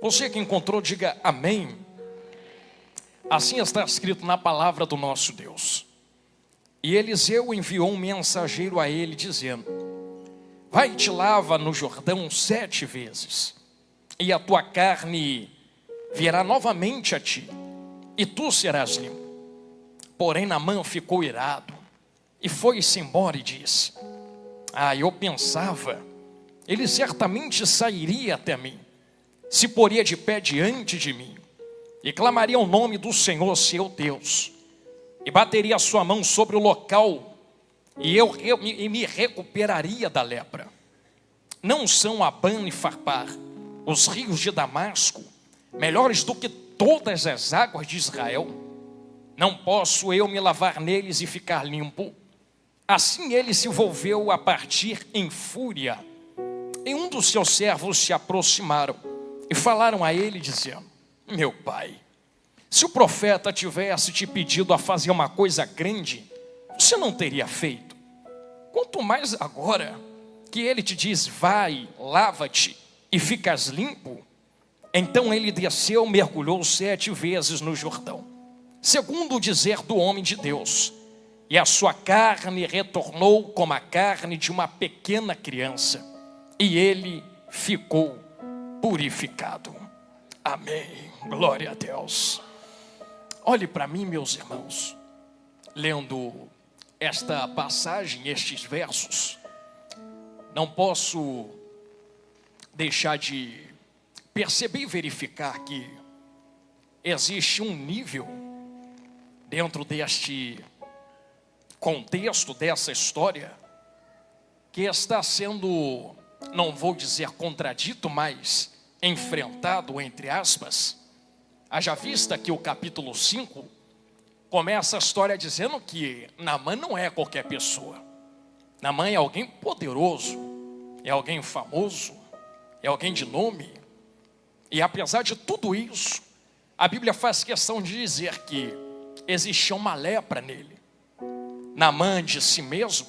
Você que encontrou, diga amém. Assim está escrito na palavra do nosso Deus. E Eliseu enviou um mensageiro a ele, dizendo: vai e te lava no Jordão 7 vezes, e a tua carne virá novamente a ti, e tu serás limpo. Porém Naamã ficou irado, e foi-se embora e disse: eu pensava, ele certamente sairia até mim, se poria de pé diante de mim, e clamaria o nome do Senhor seu Deus, e bateria a sua mão sobre o local, e eu me recuperaria da lepra. Não são Abã e Farpar, os rios de Damasco, melhores do que todas as águas de Israel? Não posso eu me lavar neles e ficar limpo? Assim ele se volveu a partir em fúria. E um dos seus servos se aproximaram e falaram a ele, dizendo: meu pai, se o profeta tivesse te pedido a fazer uma coisa grande, você não teria feito. Quanto mais agora que ele te diz: vai, lava-te e ficas limpo. Então ele desceu, mergulhou 7 vezes no Jordão, segundo o dizer do homem de Deus, e a sua carne retornou como a carne de uma pequena criança, e ele ficou purificado. Amém, glória a Deus. Olhe para mim, meus irmãos, lendo esta passagem, estes versos, não posso deixar de perceber e verificar que existe um nível dentro deste contexto, dessa história, que está sendo, não vou dizer contradito, mas enfrentado, entre aspas. Haja vista que o capítulo 5 começa a história dizendo que Naamã não é qualquer pessoa. Naamã é alguém poderoso, é alguém famoso, é alguém de nome. E apesar de tudo isso, a Bíblia faz questão de dizer que existia uma lepra nele. Naamã de si mesmo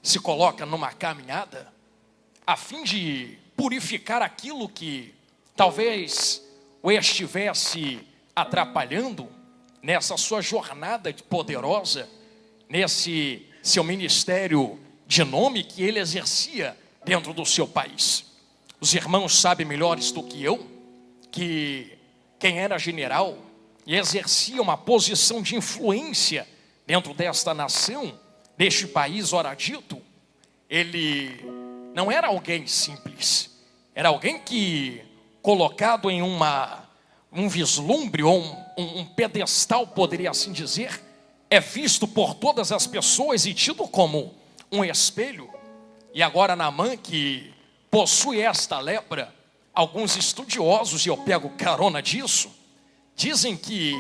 se coloca numa caminhada a fim de purificar aquilo que talvez o estivesse atrapalhando nessa sua jornada poderosa, nesse seu ministério de nome que ele exercia dentro do seu país. Os irmãos sabem melhores do que eu que quem era general e exercia uma posição de influência dentro desta nação, deste país ora dito, ele não era alguém simples, era alguém que, colocado em um vislumbre ou um pedestal, poderia assim dizer, é visto por todas as pessoas e tido como um espelho. E agora Naamã, que possui esta lepra, alguns estudiosos, e eu pego carona disso, dizem que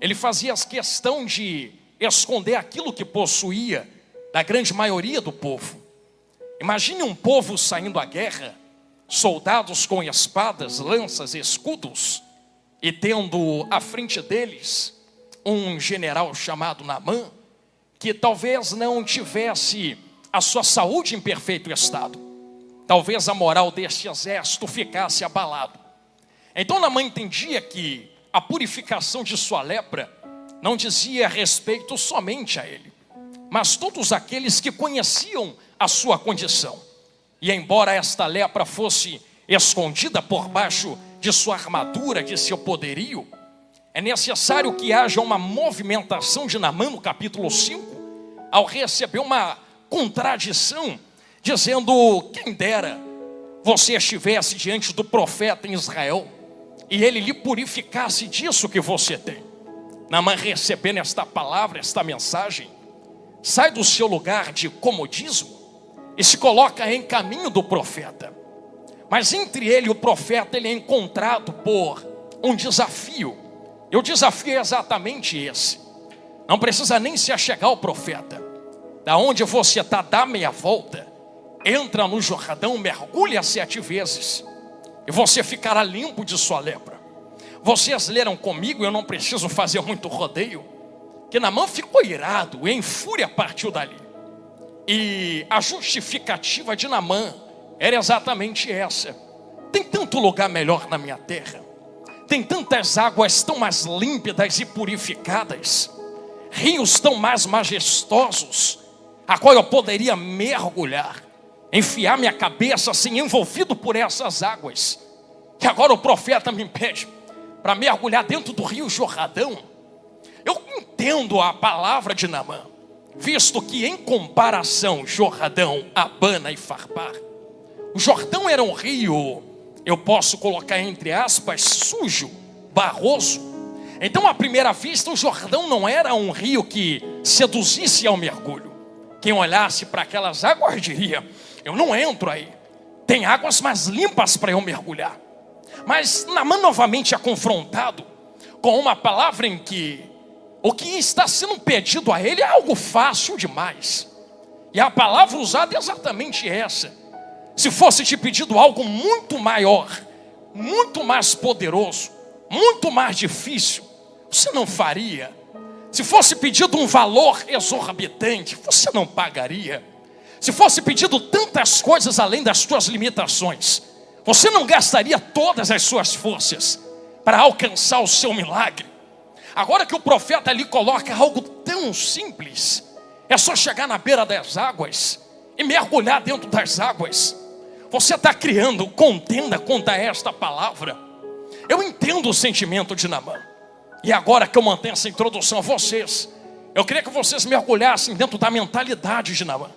ele fazia questão de esconder aquilo que possuía da grande maioria do povo. Imagine um povo saindo à guerra, soldados com espadas, lanças, escudos, e tendo à frente deles um general chamado Naamã, que talvez não tivesse a sua saúde em perfeito estado. Talvez a moral deste exército ficasse abalado. Então Naamã entendia que a purificação de sua lepra não dizia respeito somente a ele, mas todos aqueles que conheciam a sua condição. E embora esta lepra fosse escondida por baixo de sua armadura, de seu poderio, é necessário que haja uma movimentação de Naamã no capítulo 5, ao receber uma contradição, dizendo: quem dera você estivesse diante do profeta em Israel, e ele lhe purificasse disso que você tem. Naamã, recebendo esta palavra, esta mensagem, sai do seu lugar de comodismo e se coloca em caminho do profeta. Mas entre ele e o profeta, ele é encontrado por um desafio. E o desafio é exatamente esse: não precisa nem se achegar ao profeta. Da onde você está, dá meia volta, entra no Jordão, mergulha 7 vezes, e você ficará limpo de sua lepra. Vocês leram comigo, eu não preciso fazer muito rodeio, que Naamã ficou irado, e em fúria partiu dali. E a justificativa de Naamã era exatamente essa: tem tanto lugar melhor na minha terra. Tem tantas águas tão mais límpidas e purificadas, rios tão mais majestosos, a qual eu poderia mergulhar, enfiar minha cabeça assim, envolvido por essas águas. Que agora o profeta me pede para mergulhar dentro do rio Jordão. Eu entendo a palavra de Naamã, visto que em comparação Jordão, Abana e Farpar, o Jordão era um rio, eu posso colocar entre aspas, sujo, barroso. Então à primeira vista o Jordão não era um rio que seduzisse ao mergulho. Quem olhasse para aquelas águas diria: eu não entro aí, tem águas mais limpas para eu mergulhar. Mas Naamã novamente é confrontado com uma palavra em que o que está sendo pedido a ele é algo fácil demais. E a palavra usada é exatamente essa: se fosse te pedido algo muito maior, muito mais poderoso, muito mais difícil, você não faria. Se fosse pedido um valor exorbitante, você não pagaria. Se fosse pedido tantas coisas além das suas limitações, você não gastaria todas as suas forças para alcançar o seu milagre. Agora que o profeta ali coloca algo tão simples, é só chegar na beira das águas e mergulhar dentro das águas. Você está criando contenda contra esta palavra. Eu entendo o sentimento de Naamã. E agora que eu mantenho essa introdução a vocês, eu queria que vocês mergulhassem dentro da mentalidade de Naamã,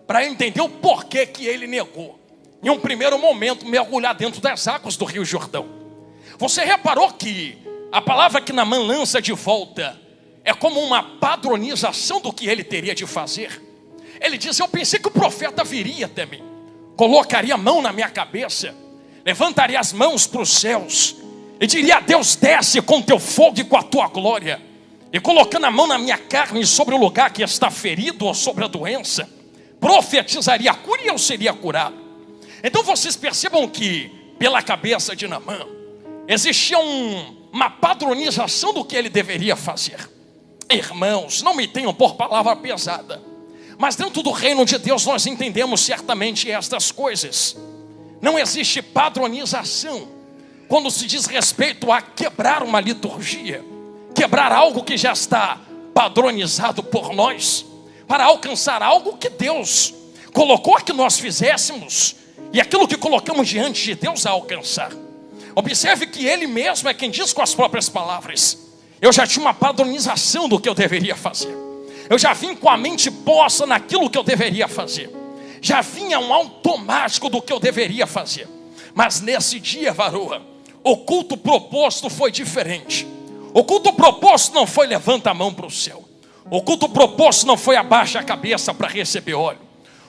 para entender o porquê que ele negou, em um primeiro momento, mergulhar dentro das águas do rio Jordão. Você reparou que a palavra que Naamã lança de volta é como uma padronização do que ele teria de fazer. Ele diz: eu pensei que o profeta viria até mim, colocaria a mão na minha cabeça, levantaria as mãos para os céus e diria: Deus, desce com teu fogo e com a tua glória, e colocando a mão na minha carne sobre o lugar que está ferido ou sobre a doença, profetizaria a cura e eu seria curado. Então vocês percebam que pela cabeça de Naamã existia uma padronização do que ele deveria fazer. Irmãos, não me tenham por palavra pesada, mas dentro do reino de Deus nós entendemos certamente estas coisas. Não existe padronização quando se diz respeito a quebrar uma liturgia, quebrar algo que já está padronizado por nós, para alcançar algo que Deus colocou que nós fizéssemos, e aquilo que colocamos diante de Deus a alcançar. Observe que ele mesmo é quem diz com as próprias palavras: eu já tinha uma padronização do que eu deveria fazer, eu já vim com a mente posta naquilo que eu deveria fazer, já vinha um automático do que eu deveria fazer. Mas nesse dia, varoa, o culto proposto foi diferente. O culto proposto não foi levanta a mão para o céu. O culto proposto não foi abaixa a cabeça para receber óleo.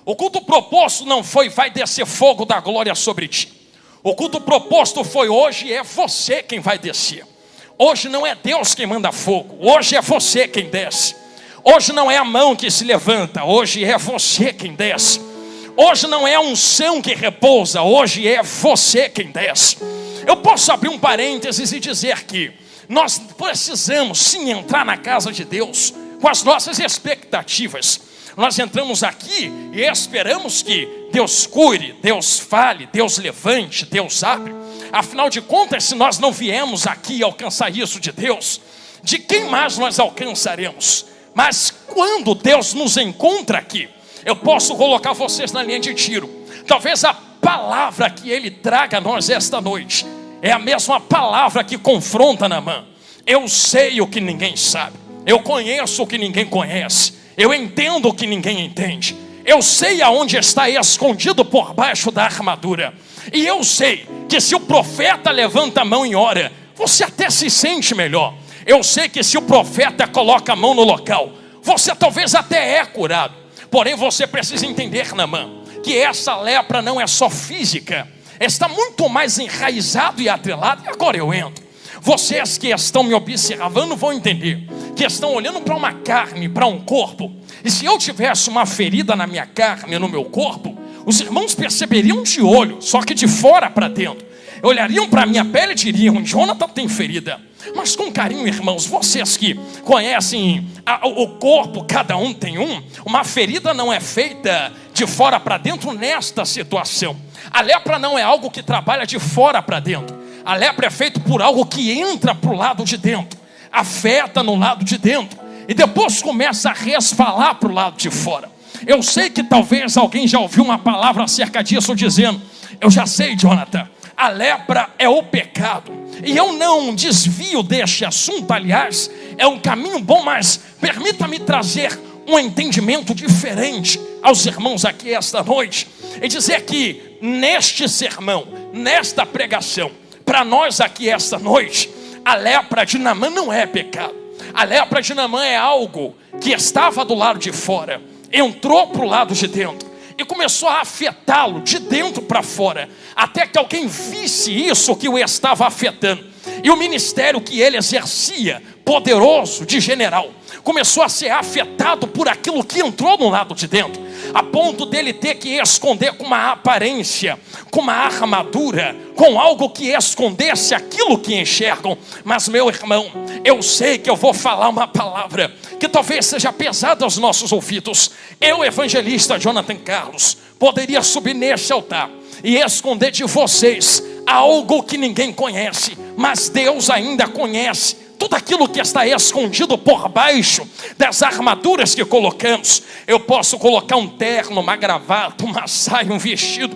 O culto proposto não foi vai descer fogo da glória sobre ti. O culto proposto foi: hoje é você quem vai descer. Hoje não é Deus quem manda fogo, hoje é você quem desce. Hoje não é a mão que se levanta, hoje é você quem desce. Hoje não é a unção que repousa, hoje é você quem desce. Eu posso abrir um parênteses e dizer que nós precisamos sim entrar na casa de Deus com as nossas expectativas. Nós entramos aqui e esperamos que Deus cure, Deus fale, Deus levante, Deus abre. Afinal de contas, se nós não viemos aqui alcançar isso de Deus, de quem mais nós alcançaremos? Mas quando Deus nos encontra aqui, eu posso colocar vocês na linha de tiro. Talvez a palavra que Ele traga a nós esta noite é a mesma palavra que confronta Naamã. Eu sei o que ninguém sabe, eu conheço o que ninguém conhece, eu entendo o que ninguém entende, eu sei aonde está escondido por baixo da armadura. E eu sei que se o profeta levanta a mão e ora, você até se sente melhor. Eu sei que se o profeta coloca a mão no local, você talvez até é curado. Porém você precisa entender, Naamã, que essa lepra não é só física, está muito mais enraizado e atrelado. E agora eu entro. Vocês que estão me observando vão entender que estão olhando para uma carne, para um corpo. E se eu tivesse uma ferida na minha carne, no meu corpo, os irmãos perceberiam de olho, só que de fora para dentro. olhariam para a minha pele e diriam: Jonathan tem ferida. Mas com carinho, irmãos, vocês que conhecem o corpo, cada um tem uma ferida não é feita de fora para dentro nesta situação. A lepra não é algo que trabalha de fora para dentro. A lepra é feita por algo que entra para o lado de dentro, afeta no lado de dentro e depois começa a resvalar para o lado de fora. Eu sei que talvez alguém já ouviu uma palavra acerca disso dizendo: eu já sei, Jonathan, a lepra é o pecado. E eu não desvio deste assunto, aliás, é um caminho bom, mas permita-me trazer um entendimento diferente aos irmãos aqui esta noite, e dizer que neste sermão, nesta pregação, para nós aqui esta noite, a lepra de Naamã não é pecado. A lepra de Naamã é algo que estava do lado de fora, entrou para o lado de dentro e começou a afetá-lo de dentro para fora, até que alguém visse isso que o estava afetando. E o ministério que ele exercia, poderoso de general, começou a ser afetado por aquilo que entrou no lado de dentro, a ponto dele ter que esconder com uma aparência, com uma armadura, com algo que escondesse aquilo que enxergam. Mas meu irmão, eu sei que eu vou falar uma palavra que talvez seja pesada aos nossos ouvidos. Eu, evangelista Jonathan Carlos, poderia subir neste altar e esconder de vocês algo que ninguém conhece, mas Deus ainda conhece. Tudo aquilo que está escondido por baixo das armaduras que colocamos. Eu posso colocar um terno, uma gravata, uma saia, um vestido,